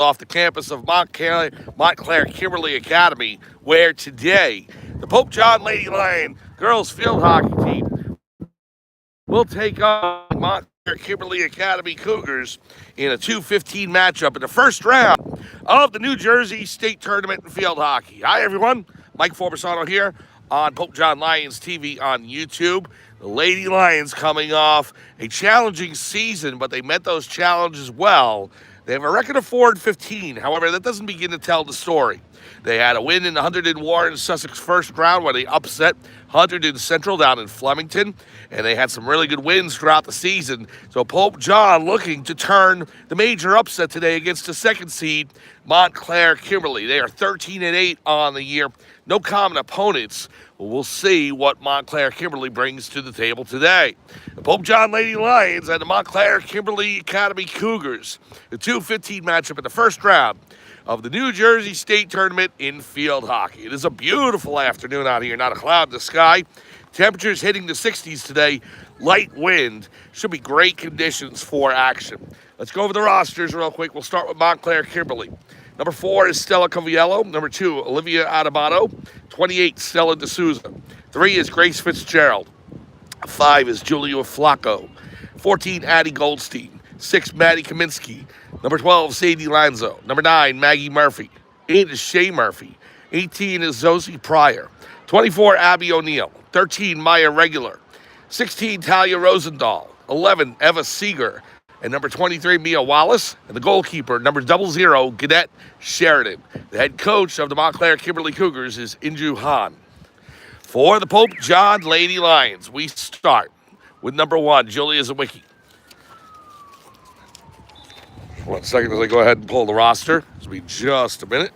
off the campus of Montclair Kimberley Academy, where today the Pope John Lady Lion girls field hockey team will take on Montclair Kimberley Academy Cougars in a 2-15 matchup in the first round of the New Jersey State Tournament in field hockey. Hi, everyone. Mike Forbesano here on Pope John Lions TV on YouTube. The Lady Lions coming off a challenging season, but they met those challenges well. They have a record of 4-15. However, that doesn't begin to tell the story. They had a win in the Hunterdon Warren Sussex first round where they upset Hunterdon Central down in Flemington, and they had some really good wins throughout the season. So Pope John looking to turn the major upset today against the second seed, Montclair Kimberley. They are 13-8 on the year. No common opponents. We'll see what Montclair Kimberley brings to the table today. The Pope John Lady Lions and the Montclair Kimberley Academy Cougars. The 2-15 matchup in the first round of the New Jersey State Tournament in field hockey. It is a beautiful afternoon out here, not a cloud in the sky. Temperatures hitting the 60s today, light wind. Should be great conditions for action. Let's go over the rosters real quick. We'll start with Montclair Kimberley. Number 4 is Stella Coviello. Number 2, Olivia Adebato. 28, Stella D'Souza. 3 is Grace Fitzgerald. 5 is Julia Flacco. 14, Addie Goldstein. 6, Maddie Kaminsky. Number 12, Sadie Lanzo. Number 9, Maggie Murphy. 8 is Shay Murphy. 18 is Zosie Pryor. 24, Abby O'Neill. 13, Maya Regular. 16, Talia Rosendahl. 11, Eva Seeger. And number 23, Mia Wallace. And the goalkeeper, number 00, Gannett Sheridan. The head coach of the Montclair Kimberley Cougars is Inju Han. For the Pope John Lady Lions, we start with number 1, Julia Zawicki. 1 second as I go ahead and pull the roster. It'll be just a minute.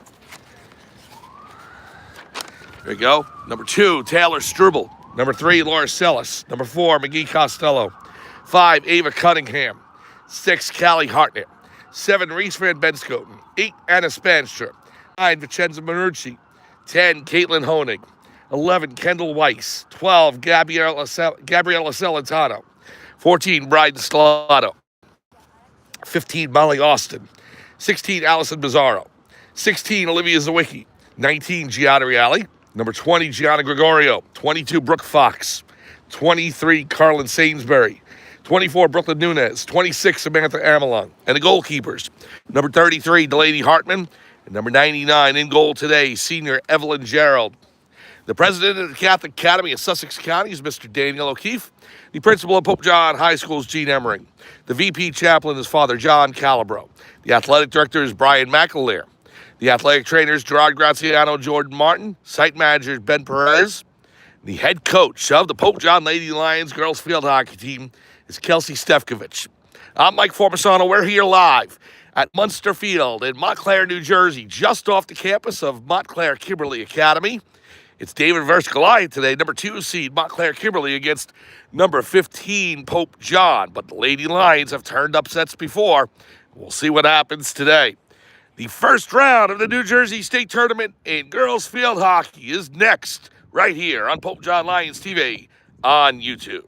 There you go. Number 2, Taylor Struble. Number 3, Laura Sellis. Number 4, McGee Costello. 5, Ava Cunningham. 6, Callie Hartnett. 7, Reese Van Benskoten. 8, Anna Spanstra. 9, Vincenza Manucci. 10, Caitlin Honig. 11, Kendall Weiss. 12, Gabriella Celentano. 14, Bryden Stellato. 15, Molly Austin. 16, Allison Bizzarro. 16, Olivia Zawicki. 19, Giada Reale. Number 20, Gianna Gregorio. 22, Brooke Fox. 23, Carlin Sainsbury. 24, Brooklyn Nunez. 26, Samantha Amelung. And the goalkeepers, number 33, Delaney Hartman. And number 99, in goal today, senior Evelyn Gerald. The president of the Catholic Academy of Sussex County is Mr. Daniel O'Keefe. The principal of Pope John High School is Gene Emmering. The VP chaplain is Father John Calabro. The athletic director is Brian McAleer. The athletic trainers, Gerard Graziano, Jordan Martin. Site manager, Ben Perez. The head coach of the Pope John Lady Lions girls field hockey team is Kelsey Stefkovich. I'm Mike Forbesano. We're here live at Munster Field in Montclair, New Jersey, just off the campus of Montclair Kimberley Academy. It's David versus Goliath today, number 2 seed Montclair Kimberley against number 15 Pope John. But the Lady Lions have turned upsets before. We'll see what happens today. The first round of the New Jersey State Tournament in girls field hockey is next, right here on Pope John Lions TV on YouTube.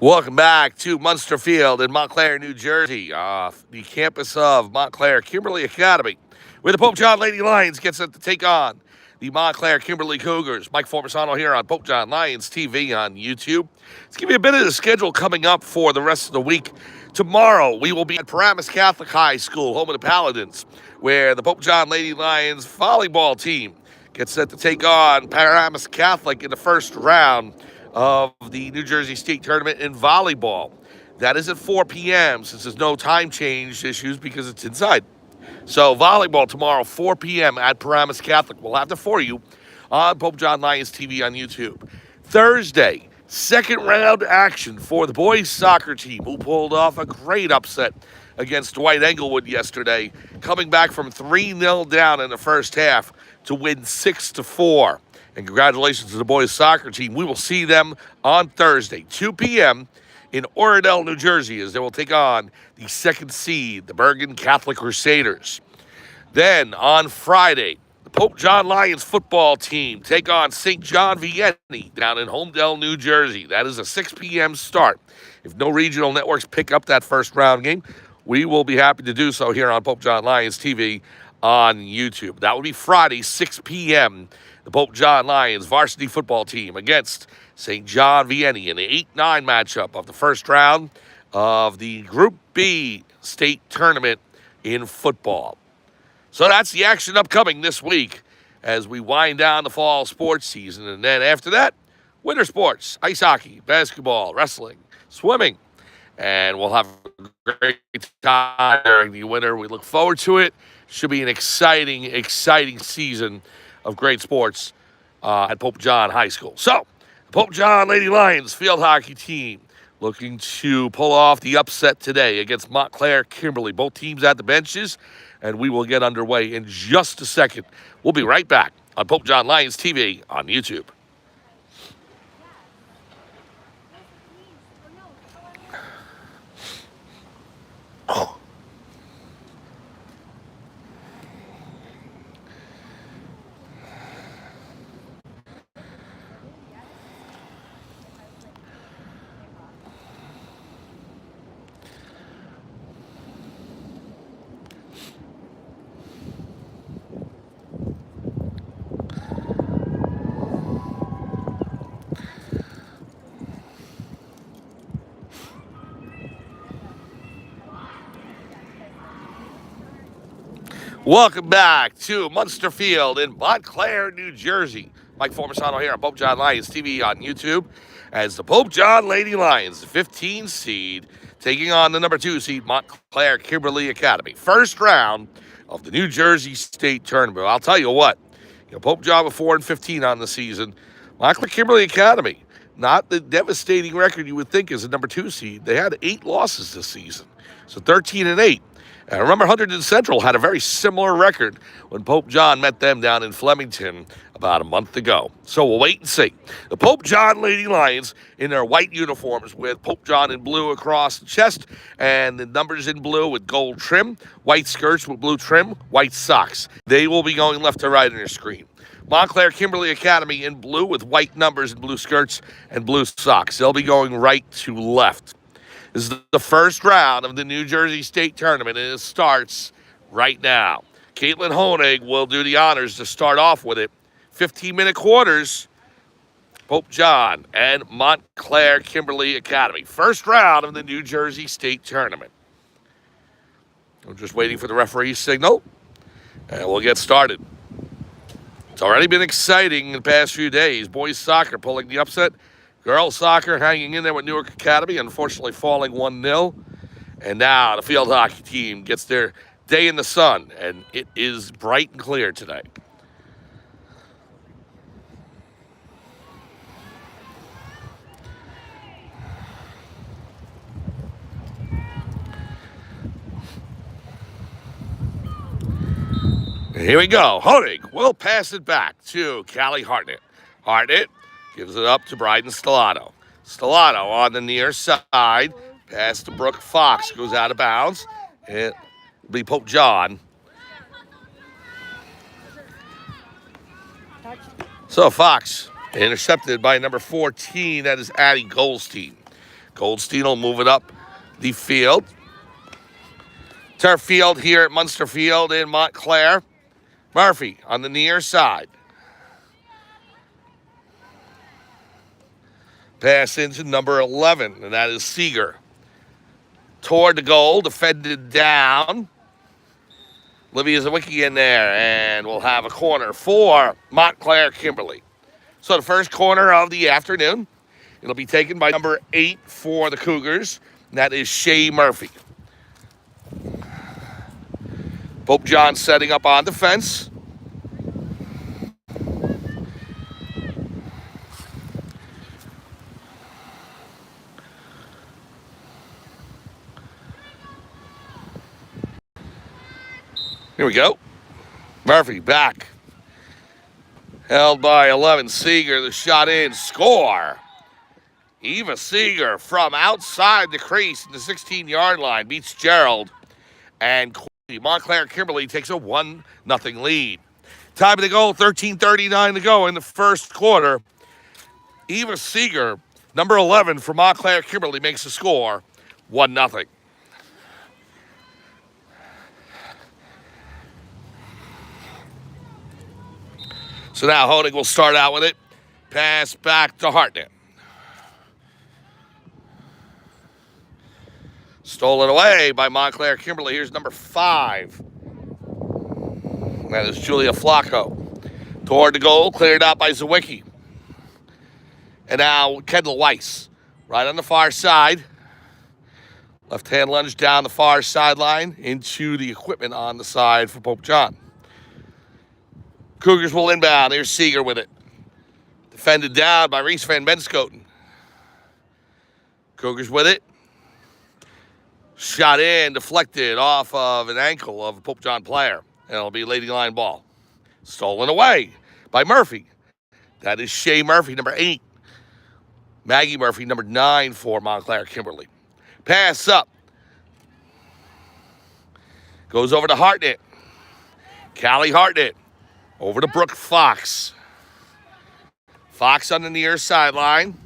Welcome back to Munster Field in Montclair, New Jersey, off the campus of Montclair Kimberley Academy, where the Pope John Lady Lions gets set to take on the Montclair Kimberley Cougars. Mike Forbesano here on Pope John Lions TV on YouTube. Let's give you a bit of the schedule coming up for the rest of the week. Tomorrow, we will be at Paramus Catholic High School, home of the Paladins, where the Pope John Lady Lions volleyball team gets set to take on Paramus Catholic in the first round of the New Jersey State Tournament in volleyball. That is at 4 p.m. since there's no time change issues because it's inside. So volleyball tomorrow, 4 p.m. at Paramus Catholic. We'll have that for you on Pope John Lions TV on YouTube. Thursday, second round action for the boys soccer team, who pulled off a great upset against Dwight Englewood yesterday, coming back from 3-0 down in the first half to win 6-4. And congratulations to the boys soccer team. We will see them on Thursday, 2 p.m. in Oradell, New Jersey, as they will take on the second seed, the Bergen Catholic Crusaders. Then on Friday, the Pope John Lions football team take on St. John Vianney down in Homedale, New Jersey. That is a 6 p.m. start. If no regional networks pick up that first round game, we will be happy to do so here on Pope John Lions TV on YouTube. That will be Friday, 6 p.m. The Pope John Lions varsity football team against St. John Vianney in the 8-9 matchup of the first round of the Group B state tournament in football. So that's the action upcoming this week as we wind down the fall sports season. And then after that, winter sports, ice hockey, basketball, wrestling, swimming. And we'll have a great time during the winter. We look forward to it. Should be an exciting season of great sports at Pope John High School. So, the Pope John Lady Lions field hockey team looking to pull off the upset today against Montclair Kimberley. Both teams at the benches, and we will get underway in just a second. We'll be right back on Pope John Lions TV on YouTube. Welcome back to Munster Field in Montclair, New Jersey. Mike Formisano here on Pope John Lions TV on YouTube as the Pope John Lady Lions, the 15 seed, taking on the number 2 seed, Montclair Kimberley Academy. First round of the New Jersey State Tournament. I'll tell you what, Pope John with 4-15 on the season. Montclair Kimberley Academy, not the devastating record you would think as a number 2 seed. They had 8 losses this season, so 13-8. And remember, Hunterdon Central had a very similar record when Pope John met them down in Flemington about a month ago. So we'll wait and see. The Pope John Lady Lions in their white uniforms with Pope John in blue across the chest and the numbers in blue with gold trim, white skirts with blue trim, white socks. They will be going left to right on your screen. Montclair Kimberley Academy in blue with white numbers and blue skirts and blue socks. They'll be going right to left. This is the first round of the New Jersey State Tournament, and it starts right now. Caitlin Honig will do the honors to start off with it. 15-minute quarters, Pope John and Montclair Kimberley Academy. First round of the New Jersey State Tournament. I'm just waiting for the referee's signal, and we'll get started. It's already been exciting in the past few days. Boys soccer pulling the upset. Girls soccer hanging in there with Newark Academy, unfortunately falling 1-0. And now the field hockey team gets their day in the sun, and it is bright and clear today. Here we go. Honig will pass it back to Callie Hartnett. Hartnett gives it up to Bryden Stellato. Stellato on the near side. Pass to Brooke Fox. Goes out of bounds. It'll be Pope John. So Fox intercepted by number 14. That is Addie Goldstein. Goldstein will move it up the field. Turf field here at Munster Field in Montclair. Murphy on the near side. Pass into number 11, and that is Seeger. Toward the goal, defended down. Olivia Zawicki in there, and we'll have a corner for Montclair Kimberley. So the first corner of the afternoon, it'll be taken by number 8 for the Cougars, and that is Shay Murphy. Pope John setting up on defense. Here we go. Murphy back. Held by 11. Seeger, the shot in. Score. Eva Seeger from outside the crease in the 16-yard line beats Gerald. And Montclair Kimberley takes a 1-0 lead. Time of the goal, 13:39 to go in the first quarter. Eva Seeger, number 11 for Montclair Kimberley, makes the score 1-0. So now Honig will start out with it. Pass back to Hartnett. Stolen away by Montclair Kimberley. Here's number 5. That is Julia Flacco. Toward the goal, cleared out by Zawicki. And now Kendall Weiss, right on the far side. Left-hand lunge down the far sideline into the equipment on the side for Pope John. Cougars will inbound. There's Seeger with it. Defended down by Reese Van Benscoten. Cougars with it. Shot in, deflected off of an ankle of a Pope John player. And it'll be a Lady Line ball. Stolen away by Murphy. That is Shea Murphy, number 8. Maggie Murphy, number 9 for Montclair Kimberley. Pass up. Goes over to Hartnett. Callie Hartnett. Over to Brooke Fox. Fox on the near sideline.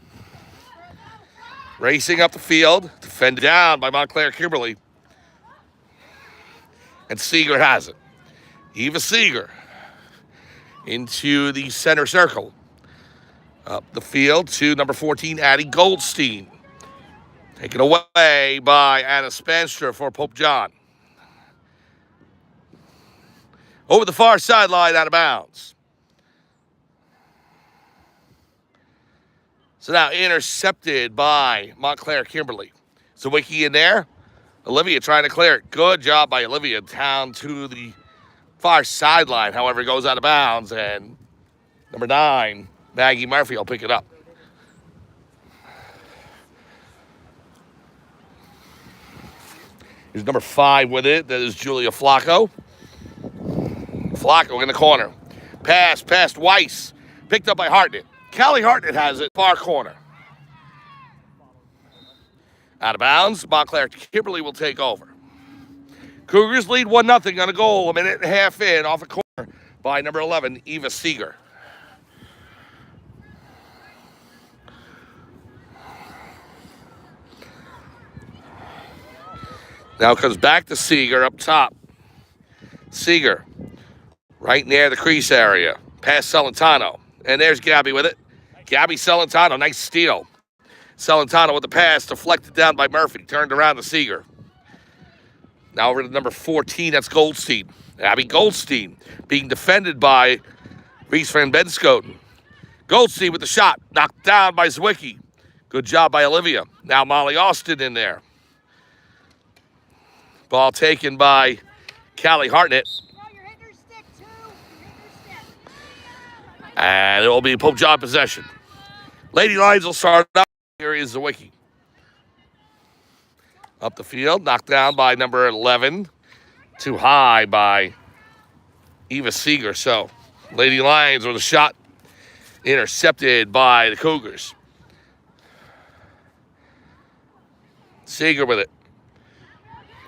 Racing up the field. Defended down by Montclair Kimberley. And Seeger has it. Eva Seeger into the center circle. Up the field to number 14, Addie Goldstein. Taken away by Anna Spanstra for Pope John. Over the far sideline, out of bounds. So now intercepted by Montclair Kimberley. Zawicki in there. Olivia trying to clear it. Good job by Olivia down to the far sideline. However, it goes out of bounds. And number 9, Maggie Murphy will pick it up. Here's number 5 with it. That is Julia Flacco. Flacco in the corner. Pass past Weiss. Picked up by Hartnett. Callie Hartnett has it. Far corner. Out of bounds. Montclair Kimberley will take over. Cougars lead 1-0 on a goal. A minute and a half in off a corner by number 11, Eva Seeger. Now comes back to Seeger up top. Seeger. Right near the crease area. Past Celentano. And there's Gabby with it. Gabby Celentano. Nice steal. Celentano with the pass. Deflected down by Murphy. Turned around to Seeger. Now over to number 14. That's Goldstein. Abby Goldstein being defended by Reese Van Benscoten. Goldstein with the shot. Knocked down by Zawicki. Good job by Olivia. Now Molly Austin in there. Ball taken by Callie Hartnett. And it will be Pope John possession. Lady Lions will start up. Here is Zawicki. Up the field, knocked down by number 11. Too high by Eva Seeger. So, Lady Lions with a shot intercepted by the Cougars. Seeger with it.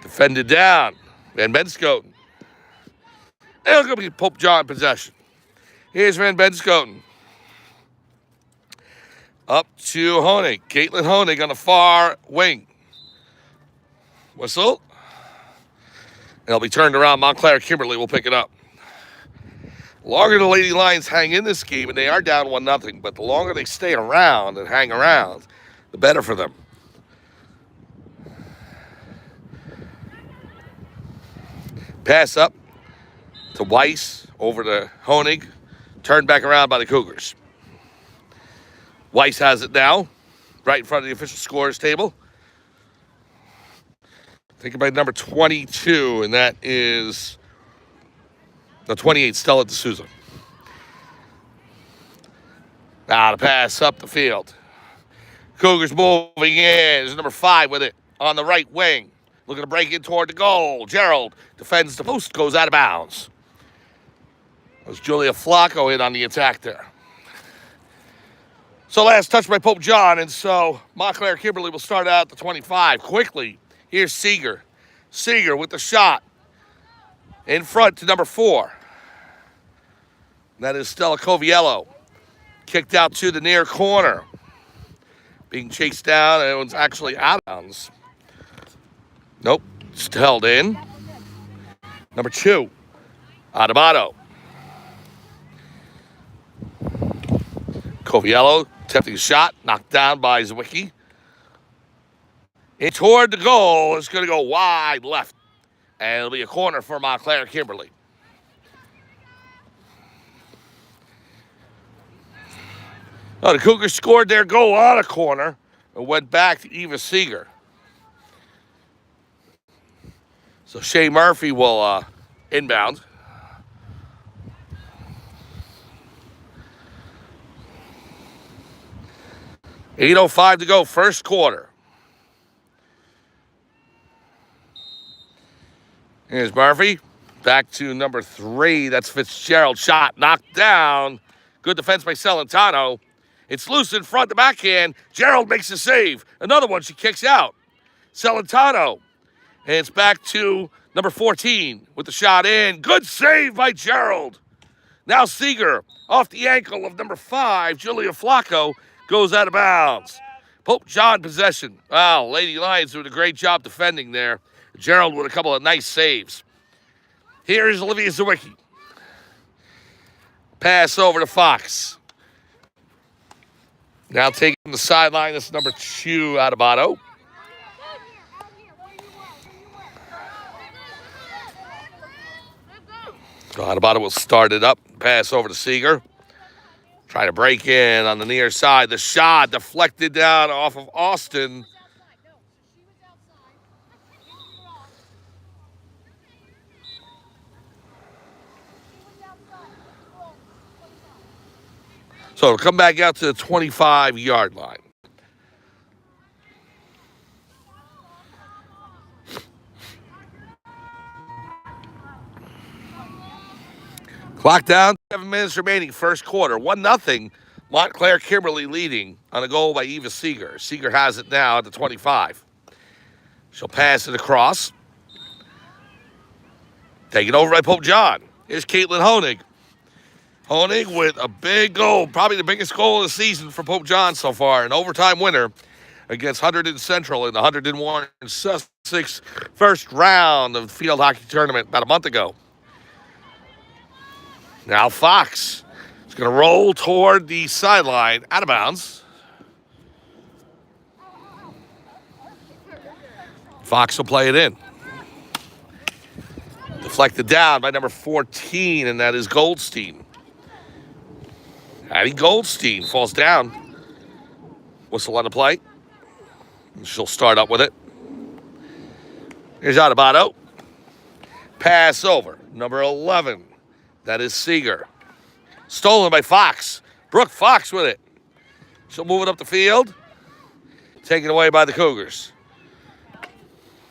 Defended down. Van Benscoten. And it's going to be Pope John possession. Here's Van Benscoten. Up to Honig. Caitlin Honig on the far wing. Whistle. It'll be turned around. Montclair Kimberley will pick it up. The longer the Lady Lions hang in this game, and they are down 1-0, but the longer they stay around and hang around, the better for them. Pass up to Weiss, over to Honig. Turned back around by the Cougars. Weiss has it now, right in front of the official scores table. Taken by number 22, and that is The 28, Stella D'Souza. Now to pass up the field. Cougars moving in. There's number 5 with it on the right wing. Looking to break in toward the goal. Gerald defends the post, goes out of bounds. That was Julia Flacco in on the attack there. So last touch by Pope John, and so Montclair Kimberley will start out at the 25. Quickly, here's Seeger. Seeger with the shot. In front to number 4. That is Stella Coviello. Kicked out to the near corner. Being chased down, and it was actually out of bounds. Nope, it's held in. Number 2, Adebato. Coviello attempting a shot, knocked down by Zwicky. In toward the goal, it's going to go wide left. And it'll be a corner for Montclair Kimberley. Oh, the Cougars scored their goal on a corner and went back to Eva Seeger. So Shea Murphy will inbound. .805 to go, first quarter. Here's Murphy. Back to number 3. That's Fitzgerald. Shot knocked down. Good defense by Celentano. It's loose in front, the backhand. Gerald makes a save. Another one she kicks out. Celentano. And it's back to number 14 with the shot in. Good save by Gerald. Now Seeger off the ankle of number 5, Julia Flacco, goes out of bounds. Pope John possession. Wow, Lady Lions doing a great job defending there. Gerald with a couple of nice saves. Here is Olivia Zawicki. Pass over to Fox. Now taking the sideline, that's number 2, Adebato. Adebato will start it up. Pass over to Seeger. Trying to break in on the near side. The shot deflected down off of Austin. So it'll come back out to the 25-yard line. Clock down, 7 minutes remaining, first quarter. 1-0, Montclair Kimberley leading on a goal by Eva Seeger. Seeger has it now at the 25. She'll pass it across. Taken over by Pope John. Here's Caitlin Honig. Honig with a big goal, probably the biggest goal of the season for Pope John so far, an overtime winner against Hunterdon Central in the Hunterdon Warren Sussex first round of the field hockey tournament about a month ago. Now Fox is going to roll toward the sideline, out of bounds. Fox will play it in. Deflected down by number 14, and that is Goldstein. Addie Goldstein falls down. Whistle on the play. She'll start up with it. Here's Adebato. Pass over. Number 11. That is Seeger. Stolen by Fox. Brooke Fox with it. She'll move it up the field. Taken away by the Cougars.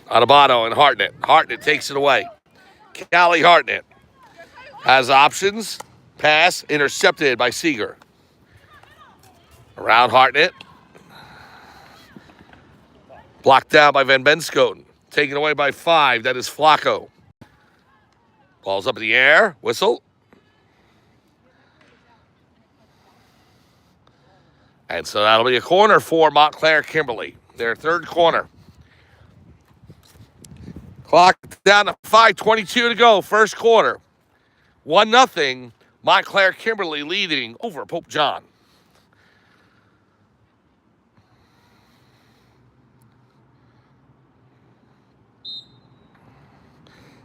Adebato and Hartnett. Hartnett takes it away. Callie Hartnett has options. Pass intercepted by Seeger. Around Hartnett. Blocked down by Van Benskoten. Taken away by 5. That is Flacco. Ball's up in the air. Whistle. And so that'll be a corner for Montclair Kimberley. Their third corner. Clock down to 5:22 to go. First quarter. 1-0. Montclair Kimberley leading over Pope John.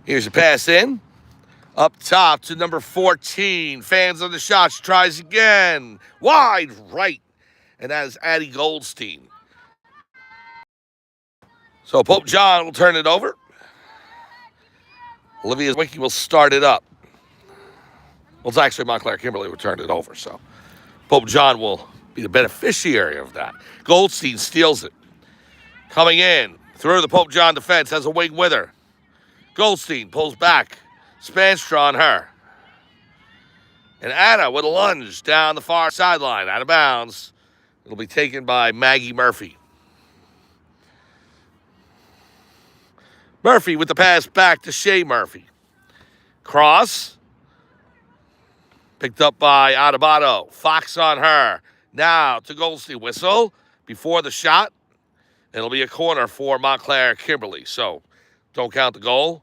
Here's a pass in. Up top to number 14. Fans on the shot. She tries again. Wide right. And that is Addie Goldstein. So Pope John will turn it over. Olivia Zwicky will start it up. Well, it's actually Montclair Kimberley who turned it over, so Pope John will be the beneficiary of that. Goldstein steals it. Coming in through the Pope John defense, has a wing with her. Goldstein pulls back. Spanstra on her. And Anna with a lunge down the far sideline, out of bounds. It'll be taken by Maggie Murphy. Murphy with the pass back to Shea Murphy. Cross. Picked up by Adebato. Fox on her. Now to Goldstein. Whistle before the shot. It'll be a corner for Montclair Kimberley. So don't count the goal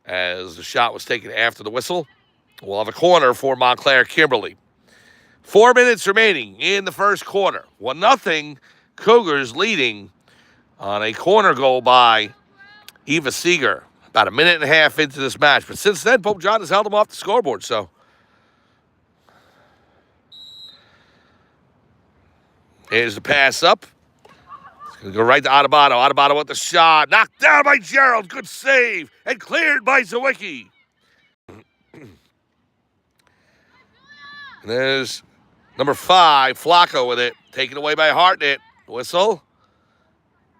as the shot was taken after the whistle. We'll have a corner for Montclair Kimberley. 4 minutes remaining in the first quarter. 1-0. Cougars leading on a corner goal by Eva Seeger. About a minute and a half into this match. But since then, Pope John has held them off the scoreboard. So here's the pass up. It's going to go right to Adebato. Adebato with the shot. Knocked down by Gerald. Good save. And cleared by Zawicki. And there's number 5, Flacco with it. Taken away by Hartnett. Whistle.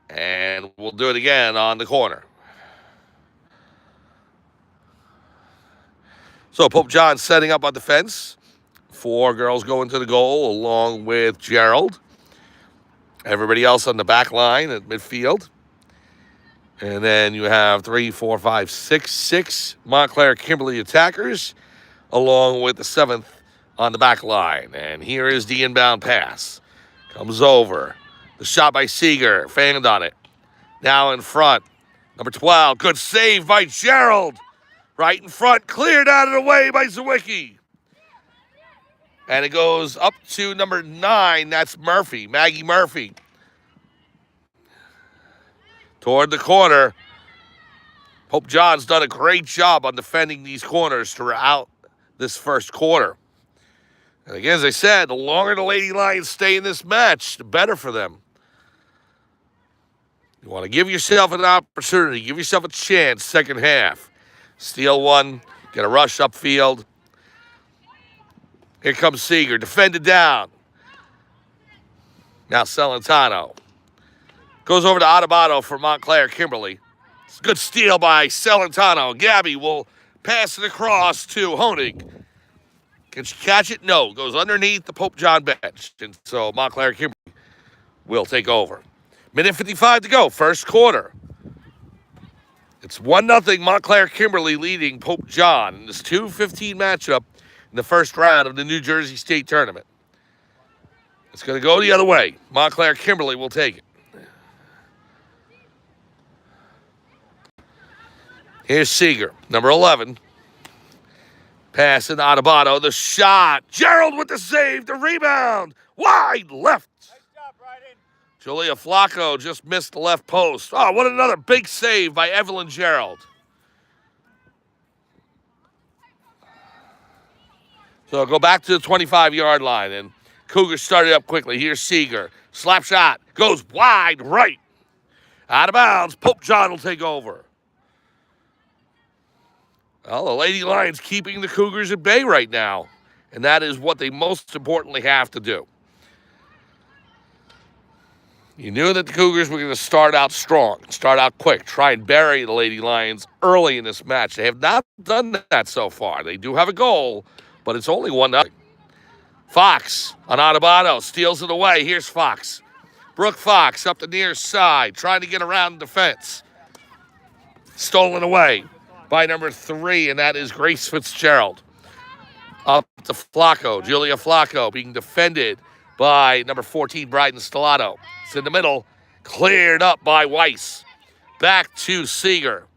And we'll do it again on the corner. So Pope John setting up on defense. 4 girls going to the goal along with Gerald. Everybody else on the back line at midfield. And then you have 3, 4, 5, 6 Montclair Kimberley attackers along with the 7th on the back line. And here is the inbound pass. Comes over. The shot by Seeger. Fanned on it. Now in front. Number 12. Good save by Gerald. Right in front. Cleared out of the way by Zawicki. And it goes up to number 9. That's Murphy. Maggie Murphy. Toward the corner. Pope John's done a great job on defending these corners throughout this first quarter. And again, as I said, the longer the Lady Lions stay in this match, the better for them. You want to give yourself an opportunity, give yourself a chance, second half. Steal one, get a rush upfield. Here comes Seeger, defended down. Now Celentano. Goes over to Adebato for Montclair Kimberley. It's a good steal by Celentano. Gabby will pass it across to Honig. Can she catch it? No. Goes underneath the Pope John bench. And so Montclair Kimberley will take over. Minute 55 to go. First quarter. It's 1-0 Montclair Kimberley leading Pope John in this 2-15 matchup in the first round of the New Jersey State Tournament. It's going to go the other way. Montclair Kimberley will take it. Here's Seeger, number 11. Passing Adebato, the shot. Gerald with the save, the rebound. Wide left. Nice job, Bryden. Julia Flacco just missed the left post. Oh, what another big save by Evelyn Gerald. So go back to the 25-yard line, and Cougars started up quickly. Here's Seeger. Slap shot. Goes wide right. Out of bounds. Pope John will take over. Well, the Lady Lions keeping the Cougars at bay right now, and that is what they most importantly have to do. You knew that the Cougars were going to start out strong, start out quick, try and bury the Lady Lions early in this match. They have not done that so far. They do have a goal, but it's only 1-0. Fox on Adebato, steals it away. Here's Fox. Brooke Fox up the near side, trying to get around the defense. Stolen away by number 3, and that is Grace Fitzgerald. Up to Flacco, Julia Flacco being defended by number 14, Bryden Stellato. It's in the middle, cleared up by Weiss. Back to Seeger.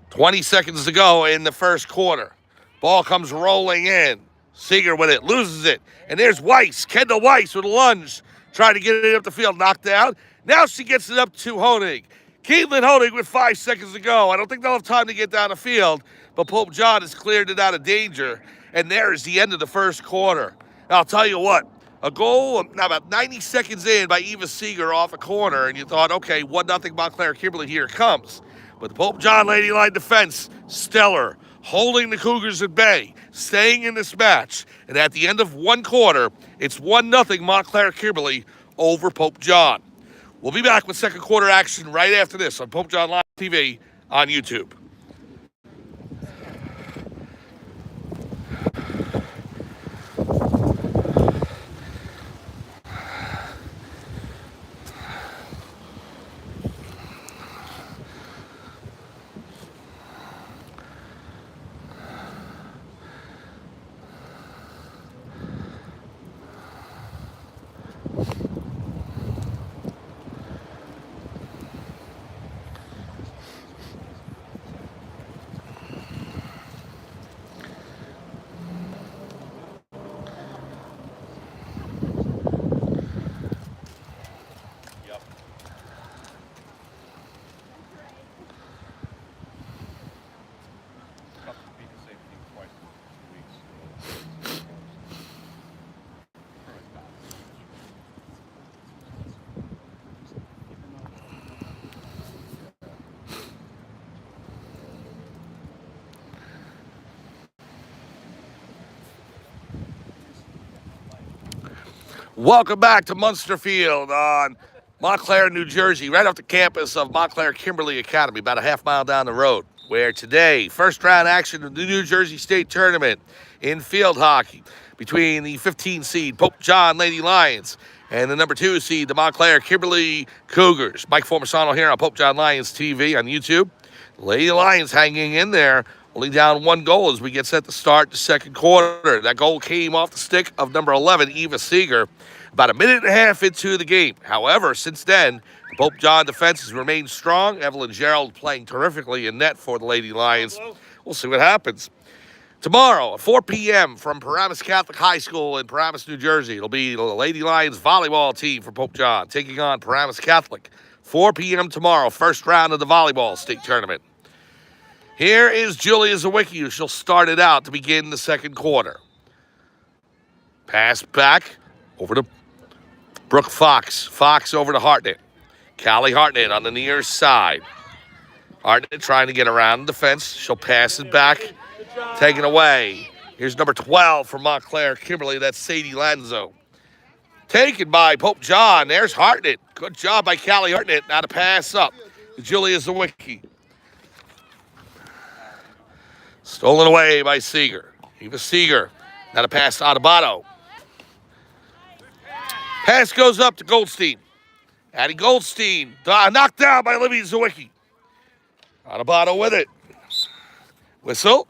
20 seconds to go in the first quarter. Ball comes rolling in. Seeger with it, loses it. And there's Weiss, Kendall Weiss with a lunge. Trying to get it up the field, knocked down. Now she gets it up to Honig. Caitlin Honig with 5 seconds to go. I don't think they'll have time to get down the field, but Pope John has cleared it out of danger. And there is the end of the first quarter. Now, I'll tell you what, a goal now about 90 seconds in by Eva Seeger off a corner, and you thought, okay, 1-0 Montclair Kimberley, here it comes. But the Pope John Lady Line defense, stellar, holding the Cougars at bay, staying in this match. And at the end of one quarter, it's 1-0 Montclair Kimberley over Pope John. We'll be back with second quarter action right after this on Pope John Live TV on YouTube. Welcome back to Munster Field on Montclair, New Jersey, right off the campus of Montclair Kimberley Academy, about a half mile down the road, where today, first round action of the New Jersey State Tournament in field hockey between the 15 seed Pope John Lady Lions and the number 2 seed, the Montclair Kimberley Cougars. Mike Formisano here on Pope John Lions TV on YouTube. Lady Lions hanging in there, only down 1 goal as we get set to start the second quarter. That goal came off the stick of number 11, Eva Seeger, about a minute and a half into the game. However, since then, the Pope John defense has remained strong. Evelyn Gerald playing terrifically in net for the Lady Lions. We'll see what happens. Tomorrow at 4 p.m. from Paramus Catholic High School in Paramus, New Jersey, it'll be the Lady Lions volleyball team for Pope John taking on Paramus Catholic. 4 p.m. tomorrow, first round of the volleyball state tournament. Here is Julia Zawicki, who she'll start it out to begin the second quarter. Pass back over to Brooke Fox. Fox over to Hartnett. Callie Hartnett on the near side. Hartnett trying to get around the defense. She'll pass it back. Taken away. Here's number 12 for Montclair Kimberley. That's Sadie Lanzo. Taken by Pope John. There's Hartnett. Good job by Callie Hartnett. Now to pass up to Julia Zawicki. Stolen away by Seeger. Eva Seeger. Now to pass to Adebato. Pass goes up to Goldstein. Addie Goldstein. Knocked down by Olivia Zawicki. Adebato with it. Whistle.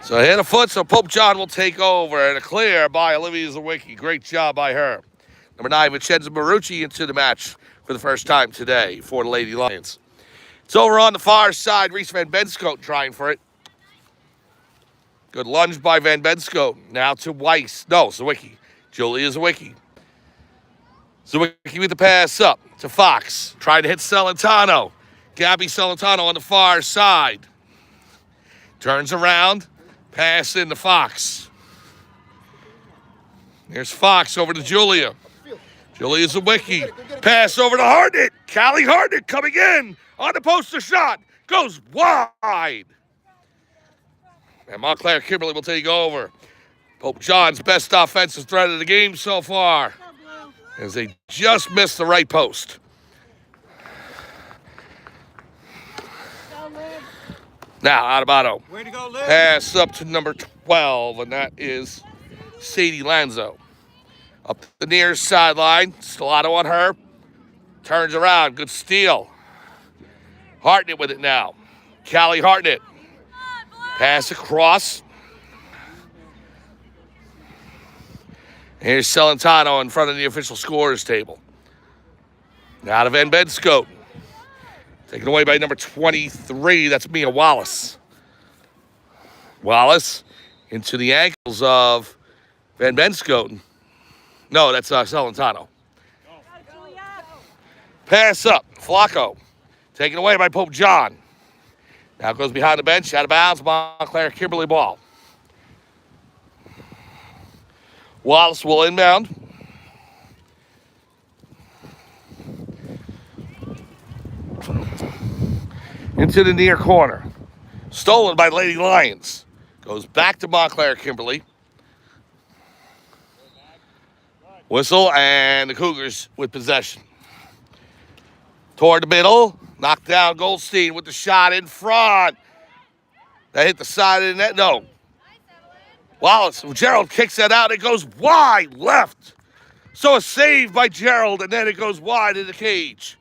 So hit a foot, so Pope John will take over. And a clear by Olivia Zawicki. Great job by her. Number 9, Vincenza Marucci into the match for the first time today for the Lady Lions. It's over on the far side. Reese Van Benskote trying for it. Good lunge by Van Benskote. Now to Weiss. No, Zawicki. Julia Zawicki. Zawicki with the pass up to Fox. Trying to hit Celentano. Gabby Celentano on the far side. Turns around. Pass into Fox. There's Fox over to Julia. Julia Zawicki. Pass over to Hartnett. Callie Hartnett coming in on the poster shot. Goes wide. And Montclair Kimberley will take over. Pope John's best offensive threat of the game so far, as they just missed the right post. Now, Adebato. Way to go, Liv. Pass up to number 12, and that is Sadie Lanzo. Up the near sideline. Stellato on her. Turns around. Good steal. Hartnett with it now. Callie Hartnett. Pass across. Here's Celentano in front of the official scorers table. Now to Van Benskote. Taken away by number 23. That's Mia Wallace. Wallace into the ankles of Van Benskote. No, that's Celentano. Pass up. Flacco. Taken away by Pope John. Now goes behind the bench. Out of bounds. Montclair Kimberley ball. Wallace will inbound. into the near corner. Stolen by Lady Lions. Goes back to Montclair Kimberley. Whistle, and the Cougars with possession. Toward the middle. Knocked down Goldstein with the shot in front. That hit the side of the net. No. Wallace. Gerald kicks that out. It goes wide left. So a save by Gerald, and then it goes wide in the cage.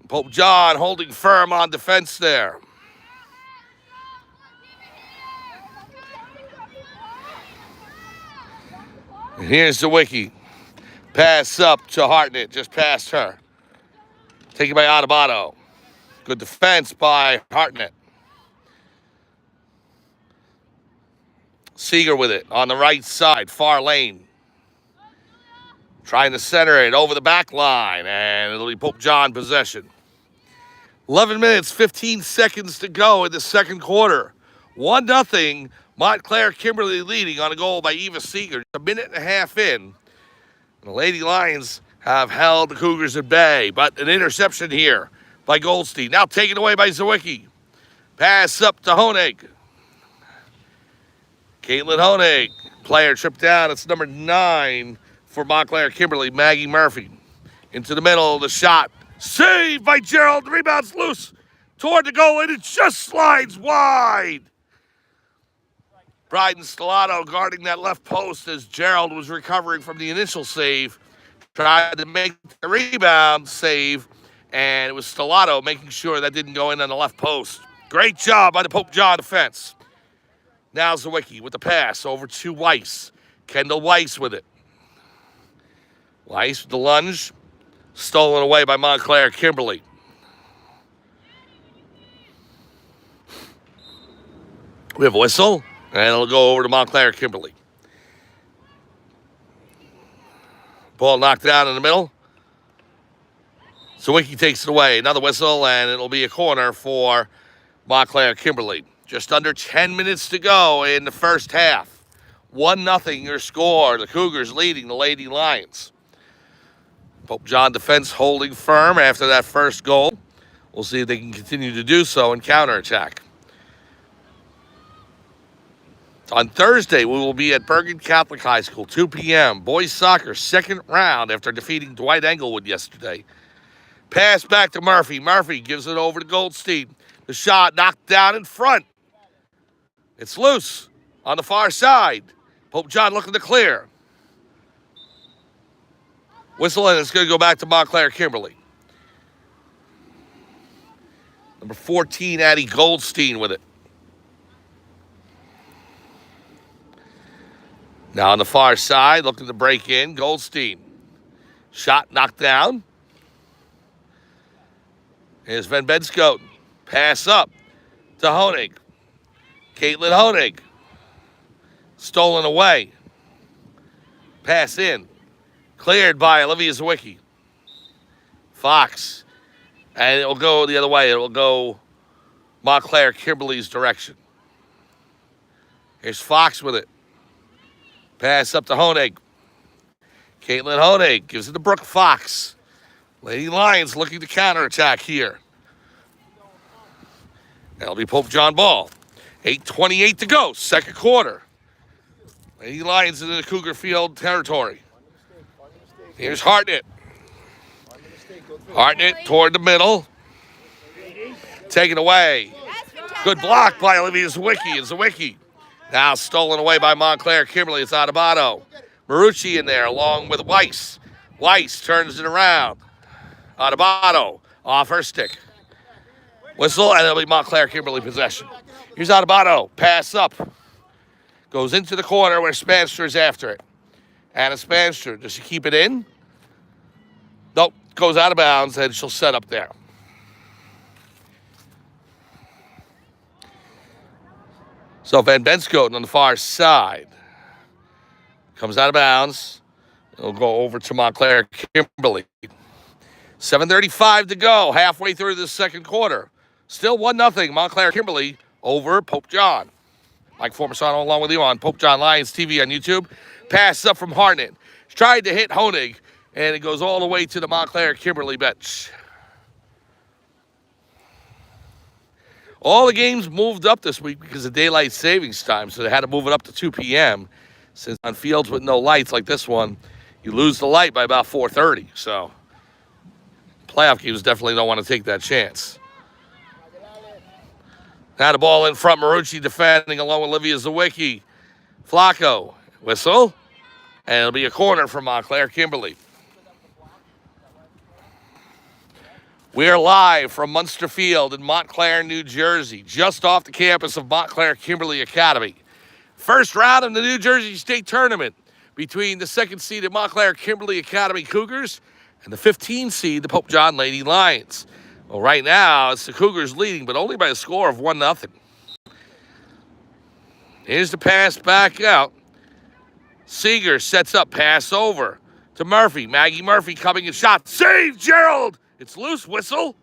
Pope John holding firm on defense there. And here's the wiki. Pass up to Hartnett, just past her. Taken by Adebato. Good defense by Hartnett. Seeger with it on the right side, far lane. Trying to center it over the back line, and it'll be Pope John possession. 11 minutes, 15 seconds to go in the second quarter. 1-0, Montclair Kimberley leading on a goal by Eva Seeger. A minute and a half in. The Lady Lions have held the Cougars at bay, but an interception here by Goldstein. Now taken away by Zawicki. Pass up to Honig. Caitlin Honig, player tripped down. It's number 9 for Montclair Kimberley, Maggie Murphy. Into the middle of the shot. Saved by Gerald. The rebound's loose toward the goal, and it just slides wide. Bryden Stellato guarding that left post as Gerald was recovering from the initial save. Tried to make the rebound save, and it was Stellato making sure that didn't go in on the left post. Great job by the Pope John defense. Now Zawicki with the pass over to Weiss. Kendall Weiss with it. Weiss with the lunge. Stolen away by Montclair Kimberley. We have a whistle, and it'll go over to Montclair Kimberley. Ball knocked down in the middle. Zawicki takes it away. Another whistle, and it'll be a corner for Montclair Kimberley. Just under 10 minutes to go in the first half. 1-0 your score. The Cougars leading the Lady Lions. Pope John defense holding firm after that first goal. We'll see if they can continue to do so in counterattack. On Thursday, we will be at Bergen Catholic High School, 2 p.m. Boys soccer, second round after defeating Dwight Englewood yesterday. Pass back to Murphy. Murphy gives it over to Goldstein. The shot knocked down in front. It's loose on the far side. Pope John looking to clear. Whistle, and it's going to go back to Montclair Kimberley. Number 14, Addie Goldstein with it. Now on the far side, looking to break in, Goldstein. Shot knocked down. Here's Van Benskoten. Pass up to Honig. Caitlin Honig. Stolen away. Pass in. Cleared by Olivia Zawicki. Fox. And it will go the other way. It will go Montclair Kimberley's direction. Here's Fox with it. Pass up to Honig. Caitlin Honig gives it to Brooke Fox. Lady Lions looking to counterattack here. That'll be Pope John ball. 8:28 to go, second quarter. Lady Lions into the Cougar field territory. Here's Hartnett. Hartnett toward the middle. Taken away. Good block by Olivia Zawicki. And Zawicki now stolen away by Montclair Kimberley. It's Adebato. Marucci in there along with Weiss. Weiss turns it around. Adebato off her stick. Whistle, and it'll be Montclair Kimberley possession. Here's Adebato. Pass up. Goes into the corner where Spanster is after it. Anna Spanster, does she keep it in? Nope. Goes out of bounds, and she'll set up there. So Van Benskoten on the far side. Comes out of bounds. It'll go over to Montclair Kimberley. 7:35 to go, halfway through the second quarter. Still 1-0, Montclair Kimberley over Pope John. Mike Formasano along with you on Pope John Lions TV on YouTube. Pass up from Hartnett. Tried to hit Honig, and it goes all the way to the Montclair Kimberley bench. All the games moved up this week because of daylight savings time, so they had to move it up to 2 p.m. Since on fields with no lights like this one, you lose the light by about 4:30. So playoff games definitely don't want to take that chance. Now the ball in front, Marucci defending along with Olivia Zawicki. Flacco, whistle, and it'll be a corner for Montclair Kimberley. We are live from Munster Field in Montclair, New Jersey, just off the campus of Montclair Kimberley Academy. First round of the New Jersey State Tournament between the second-seeded Montclair Kimberley Academy Cougars and the 15-seed, the Pope John Lady Lions. Well, right now, it's the Cougars leading, but only by a score of 1-0. Here's the pass back out. Seeger sets up, pass over to Murphy. Maggie Murphy coming in shot. Save, Gerald! It's loose, whistle.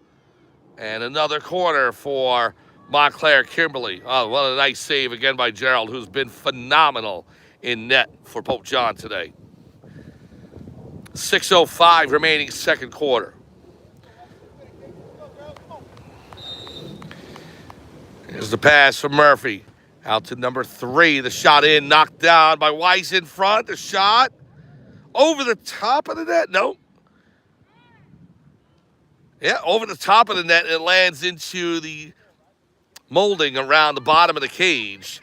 And another corner for Montclair Kimberley. Oh, what a nice save again by Gerald, who's been phenomenal in net for Pope John today. 6:05 remaining second quarter. Here's the pass from Murphy. Out to number 3. The shot in, knocked down by Weiss in front. The shot over the top of the net. Nope. Yeah, over the top of the net, it lands into the molding around the bottom of the cage.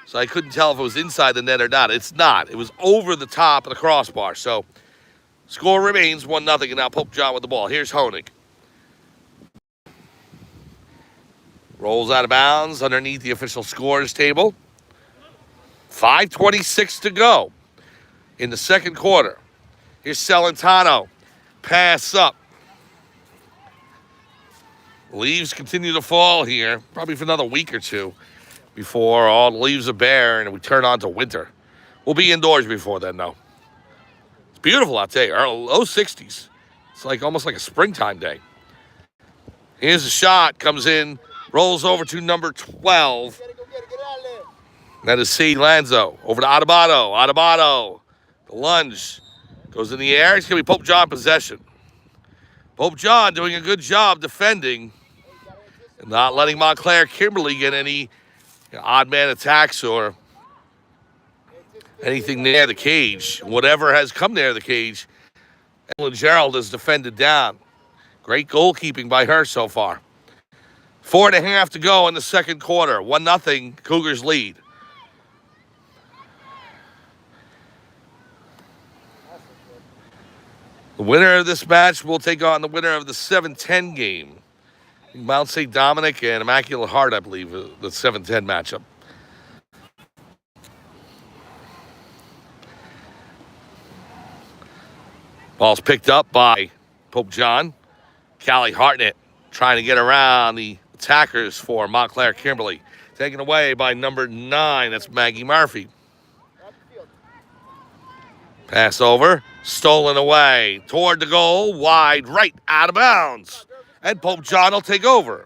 So I couldn't tell if it was inside the net or not. It's not. It was over the top of the crossbar. So score remains 1-0, and now Pope John with the ball. Here's Honig. Rolls out of bounds underneath the official scores table. 5:26 to go in the second quarter. Here's Celentano. Pass up. Leaves continue to fall here, probably for another week or two before all the leaves are bare and we turn on to winter. We'll be indoors before then, though. It's beautiful out there, low 60s. It's like almost like a springtime day. Here's the shot, comes in, rolls over to number 12. That is C. Lanzo. Over to Adebato. Adebato. The lunge goes in the air. It's going to be Pope John possession. Pope John doing a good job defending and not letting Montclair Kimberley get any odd man attacks or anything near the cage. Whatever has come near the cage, Ellen Gerald has defended down. Great goalkeeping by her so far. 4.5 to go in the second quarter. 1-0 Cougars lead. The winner of this match will take on the winner of the 7-10 game. Mount St. Dominic and Immaculate Heart, I believe, the 7-10 matchup. Ball's picked up by Pope John. Callie Hartnett trying to get around the attackers for Montclair Kimberley. Taken away by number 9. That's Maggie Murphy. Pass over. Stolen away. Toward the goal. Wide right. Out of bounds. And Pope John will take over.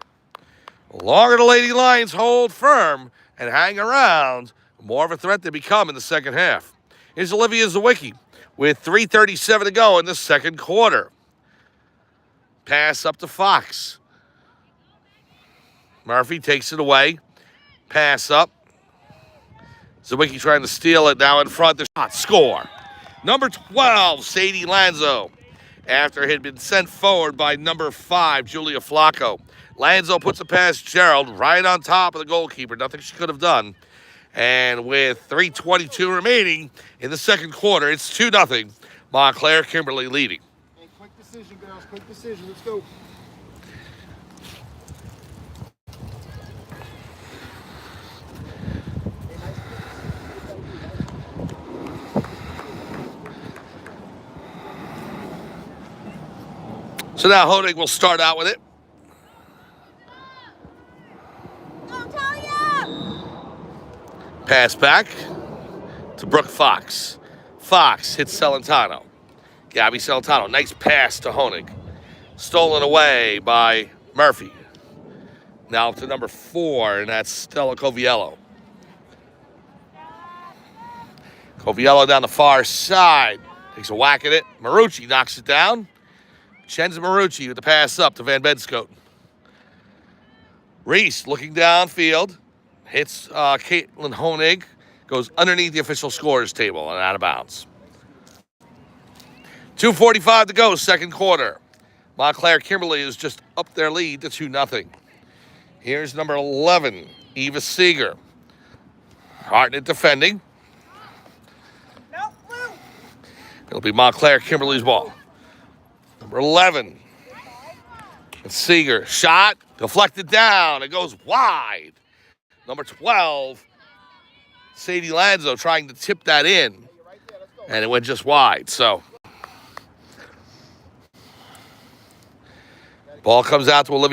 The longer the Lady Lions hold firm and hang around, the more of a threat they become in the second half. Here's Olivia Zawicki with 3:37 to go in the second quarter. Pass up to Fox. Murphy takes it away. Pass up. Zawicki trying to steal it now in front. The shot. Score. Number 12, Sadie Lanzo. After it had been sent forward by number 5, Julia Flacco. Lanzo puts it past Gerald right on top of the goalkeeper. Nothing she could have done. And with 3:22 remaining in the second quarter, it's 2-0. Montclair Kimberley leading. Hey, quick decision, girls. Quick decision. Let's go. So now Honig will start out with it. Pass back to Brooke Fox. Fox hits Celentano. Gabby Celentano. Nice pass to Honig. Stolen away by Murphy. Now to number 4, and that's Stella Coviello. Coviello down the far side. Takes a whack at it. Marucci knocks it down. Chenza Marucci with the pass up to Van Benskoten. Reese looking downfield. Hits Caitlin Honig. Goes underneath the official scores table and out of bounds. 2:45 to go, second quarter. Montclair Kimberley is just up their lead to 2-0. Here's number 11, Eva Seeger. Hartnett defending. It'll be Montclair Kimberley's ball. Number 11. Seeger, shot, deflected down. It goes wide. Number 12, Sadie Lanzo trying to tip that in. And it went just wide. So, ball comes out to Olivia.